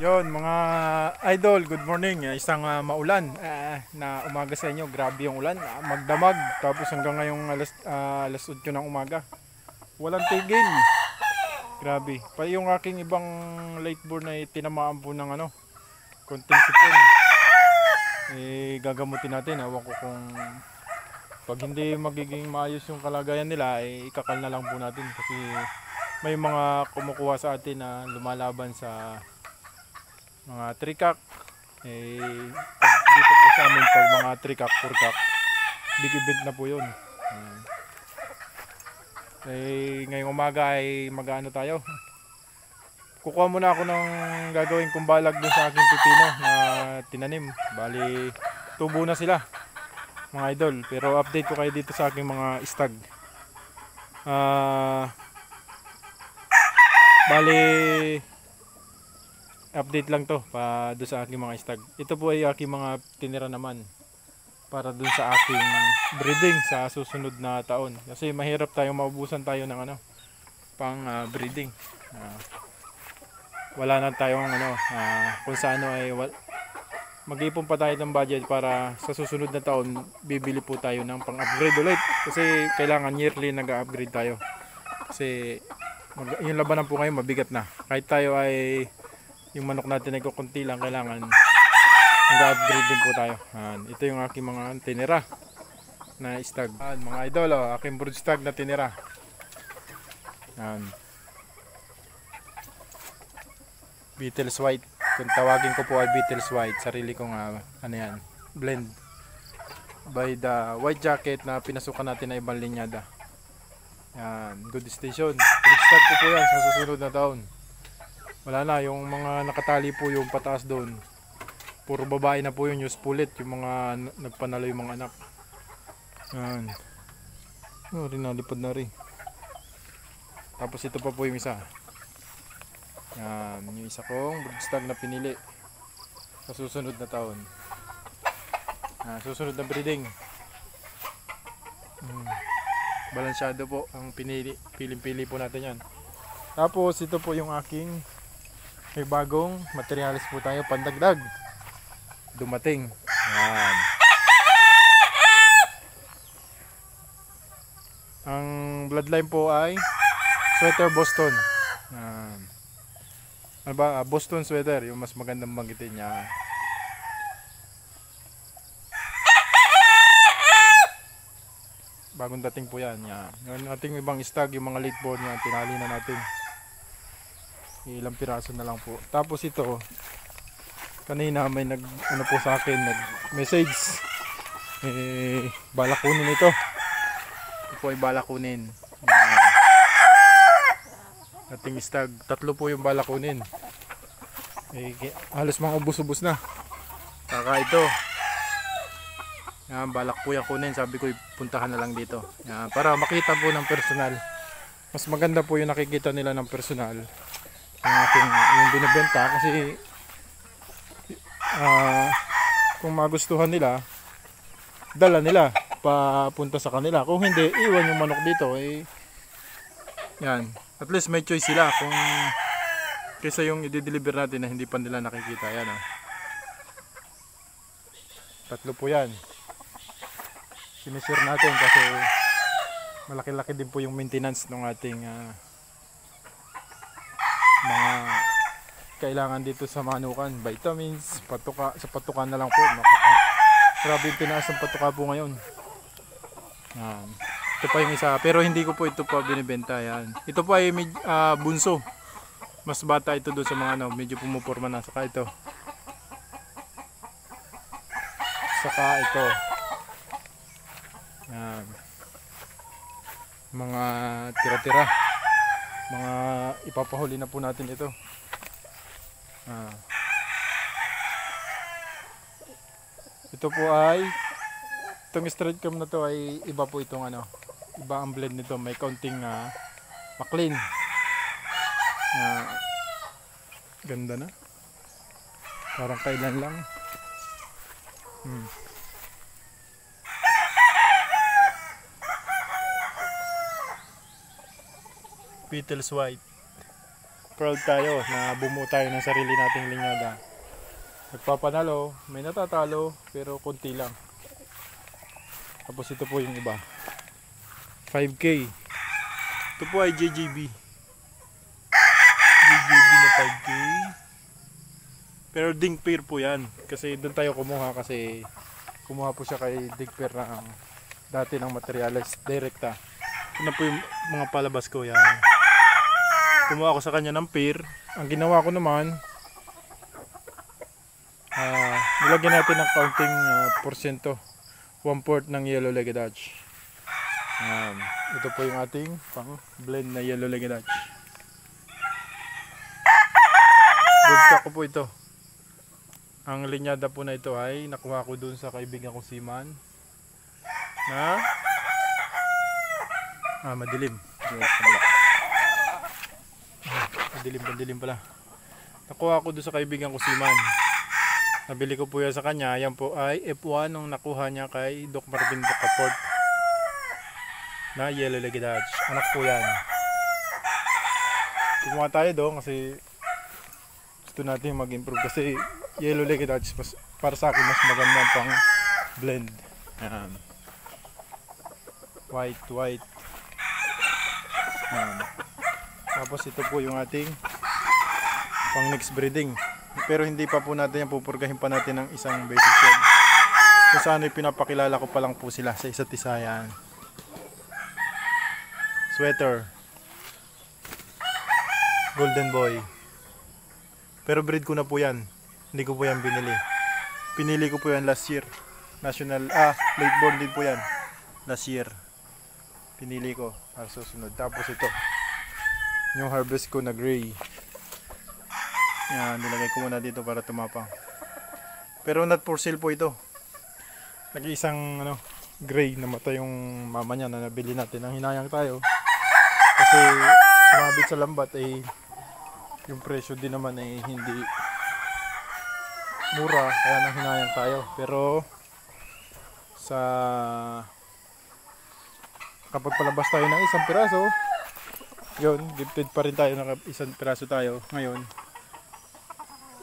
Yon mga idol, good morning. Isang maulan na umaga sa inyo. Grabe yung ulan, magdamag. Tapos hanggang ngayong alas 8 ng umaga. Walang tigil. Grabe. Pa yung aking ibang late born ay tinamaan po ng konting sipon. Gagamutin natin. Ewan ko kung pag hindi magiging maayos yung kalagayan nila, ikakal na lang po natin. Kasi may mga kumukuha sa atin na lumalaban sa mga trikak. Dito po sa amin pag mga trikak, purkak, big event na po yun. Ngayong umaga ay mag-ano tayo, kukuha muna ako ng gagawin kong balag dun sa aking pipino na tinanim. Bali tubo na sila mga idol, pero update ko kayo dito sa aking mga stag. Bali update lang to pa doon sa aking mga stag. Ito po ay aking mga tinira naman para doon sa aking breeding sa susunod na taon. Kasi mahirap tayong maubusan tayo ng pang breeding. Wala na tayong kung sa ay mag-ipon pa tayo ng budget para sa susunod na taon bibili po tayo ng pang-upgrade ulit. Kasi kailangan yearly nag-upgrade tayo. Kasi yung labanan po ngayon mabigat na. Kahit tayo ay yung manok natin ay kukunti lang, kailangan mag-upgrade din po tayo. Ito yung aking mga tinira na stag. Mga idol, aking brood stag na tinira. Beetles White. Kung tawagin ko po ay Beetles White. Sarili kong blend by the white jacket na pinasukan natin na ibang linyada. Good station. Brood stag ko po yan sa susunod na taon. Wala na, yung mga nakatali po yung pataas doon, puro babae na po yun, use pulit, yung mga nagpanalo yung mga anak. Nalipad na rin. Tapos ito pa po yung isa. Yung isa kong broodstag na pinili sa susunod na taon. Susunod na breeding. Balansyado po ang pinili, piling-pili po natin yan. Tapos ito po yung aking may bagong materials po tayo pandagdag dumating. Ang bloodline po ay sweater Boston. Boston sweater, yung mas magandang banggitin niya. Bagong dating po yan. Yung ating ibang stag, yung mga late born yan, tinali na natin. Ilang piraso na lang po. Tapos ito, kanina may po sa akin, nag-message. Balakunin ito. Ito po ay balakunin. Ating stag, 3 po yung balakunin. Halos mga ubos-ubos na. Kaka ito. Balak po yung kunin. Sabi ko puntahan na lang dito. Para makita po ng personal. Mas maganda po yung nakikita nila ng personal. Yung binibenta kasi kung magustuhan nila, dala nila papunta sa kanila. Kung hindi, iwan yung manok dito. Yan, at least may choice sila kung kaysa yung i-deliver natin na hindi pa nila nakikita. Yan 3 po yan. Sinishare natin kasi malaki-laki din po yung maintenance ng ating mga kailangan dito sa manukan, vitamins, patuka. Sa patuka na lang po. Grabe yung tinaas ng patuka po ngayon. Ito pa yung isa, pero hindi ko po ito pa binibenta. Ito po ay bunso. Mas bata ito doon sa mga medyo pumuporma na. Saka ito. Mga tira-tira. Mga ipapahuli na po natin ito. Ito po ay itong straight cam na to ay iba po itong iba ang blend nito, may kaunting McLean. Ganda na, parang kailan lang. Beetles White. proud tayo na bumuo tayo ng sarili nating linyada. Nagpapanalo, may natatalo, pero konti lang. Tapos ito po yung iba. 5K. Ito po ay JJB. JJB na 5K. Pero ding pair po yan. Kasi doon tayo kumuha kasi kumuha po siya kay ding pair ng dati ng materials. Direkta. Ito na po yung mga palabas ko yan. Kumuha ako sa kanya ng pair. Ang ginawa ko naman, nilagyan natin ng counting porsyento. 1/4 ng yellow-legged Dutch. Ito po yung ating pang blend na yellow-legged Dutch. Bulta ko po ito. Ang linyada po na ito ay nakuha ko dun sa kaibigan kong seaman na madilim. Madilim pala. Nakuha ko dun sa kaibigan kong seaman. Nabili ko po yan sa kanya. Yan po ay F1 nung nakuha niya kay Doc Marvin Docaport na yellow-legged Dutch. Anak po yan. Kumuha tayo doon kasi gusto natin mag-improve. Kasi yellow-legged Dutch para sa akin mas maganda pang blend. Ayan. White. Ayan. Tapos ito po yung ating pang next breeding. Pero hindi pa po natin yan, pupurgahin pa natin ng isang basic shed. Kung saan pinapakilala ko pa lang po sila sa isa't isa. Yan. Sweater. Golden boy. Pero breed ko na po yan. Hindi ko po yan binili. Pinili ko po yan last year. Late born din po yan. Last year. Pinili ko para susunod. Tapos ito. Yung harvest ko na gray. Yan, nilagay ko muna dito para tumapang. Pero not for sale po ito. Nag-iisang gray na mata yung mama niya na nabili natin. Ang hinayang tayo. Kasi sumabit sa lambat yung presyo din naman hindi mura. Kaya nang hinayang tayo. Pero kapag palabas tayo ng isang piraso, yun, gifted pa rin tayo ng isang piraso tayo. Ngayon,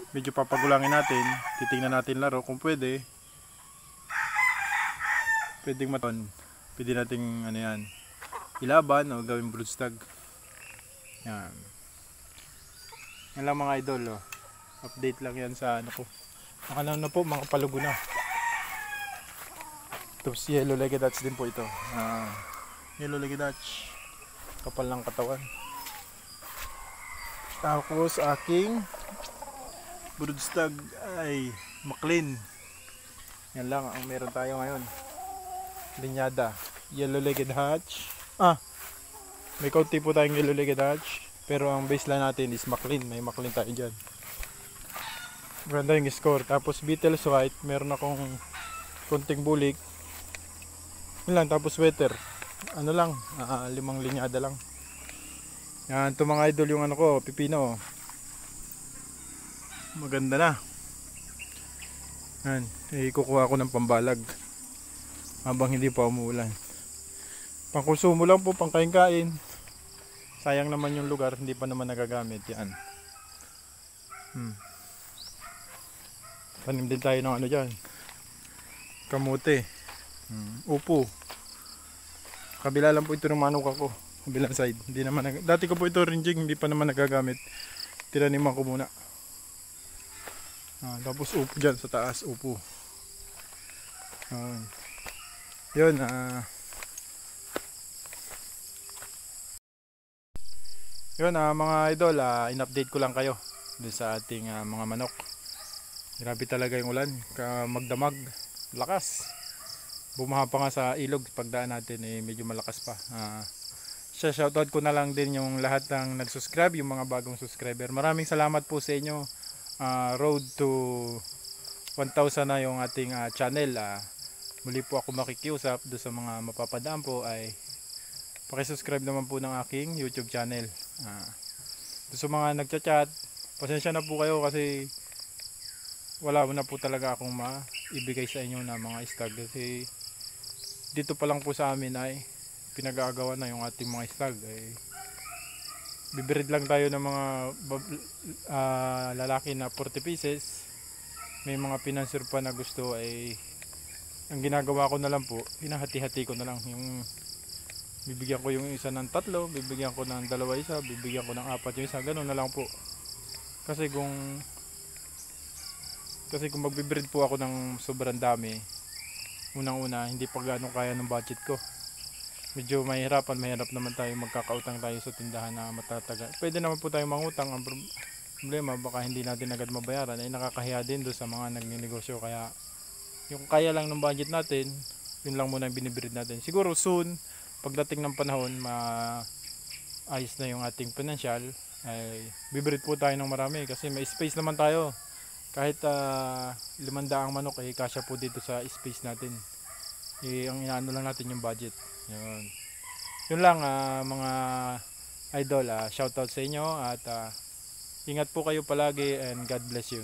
medyo papagulangin natin, titingnan natin laro kung pwedeng pwede nating ilaban o gawing broodstag. Yan lang mga idol, update lang yan sa na po, mga palugo na. Tapos yellow-legged Dutch din po ito. Yellow-legged Dutch, kapal ng katawan. Tapos aking broodstag ay McLean. Yan lang ang meron tayo ngayon. Linyada, yellow-legged Dutch. May kaunti po tayong yellow-legged Dutch, pero ang baseline natin is McLean. May McLean tayo dyan. Maganda yung score. Tapos Beetles White, meron akong konting bulik. Yun lang. Tapos sweater, 5 linyada lang. Yan, ito mga idol yung pipino. Maganda na. Yan, kukuha ko ng pambalag habang hindi pa umuulan. Pangkonsumo lang po, pangkain-kain. Sayang naman yung lugar, hindi pa naman nagagamit. Yan. Tanim din tayo ng dyan, kamote. Upo. Kabila lang po ito ng manok ako. Kabilang side. Hindi naman dati ko po ito ringing, hindi pa naman nagagamit. Tinaniman ko muna. Tapos upo dyan sa taas, upo. Yun, mga idol, in-update ko lang kayo dun sa ating mga manok. Grabe talaga yung ulan, magdamag, lakas. Bumaha pa nga sa ilog, pagdaan natin medyo malakas pa. Shoutout ko na lang din yung lahat ng nag-subscribe, yung mga bagong subscriber. Maraming salamat po sa inyo. Road to 1,000 na yung ating channel. Muli po ako makikiusap do sa mga mapapadaan po ay paki-subscribe naman po ng aking YouTube channel. Do sa mga nagchat-chat, pasensya na po kayo kasi wala na po talaga akong maibigay sa inyo na mga stag kasi dito pa lang po sa amin ay pinag-aagawan na yung ating mga stag. Bibreed lang tayo ng mga lalaki na 40 pieces. May mga financier pa na gusto ay ang ginagawa ko na lang po, hinahati-hati ko na lang yung bibigyan ko yung isa ng 3, bibigyan ko ng 2 isa, bibigyan ko ng 4 yung isa, ganoon na lang po. Kasi kung magbe-breed po ako ng sobrang dami, unang-una hindi pa gano'ng kaya ng budget ko. Medyo mahirap naman tayo, magkakautang tayo sa tindahan na matatagal. Pwede naman po tayo mangutang, ang problema baka hindi natin agad mabayaran, ay nakakahiya din doon sa mga nagnenegosyo. Kaya yung kaya lang ng budget natin, yun lang muna yung binibreed natin. Siguro soon, pagdating ng panahon, maayos na yung ating financial, ay bibreed po tayo ng marami kasi may space naman tayo. Kahit 500 manok ay kasya po dito sa space natin. Ang inaano lang natin yung budget. Yun lang, mga idol, shoutout sa inyo at ingat po kayo palagi and God bless you.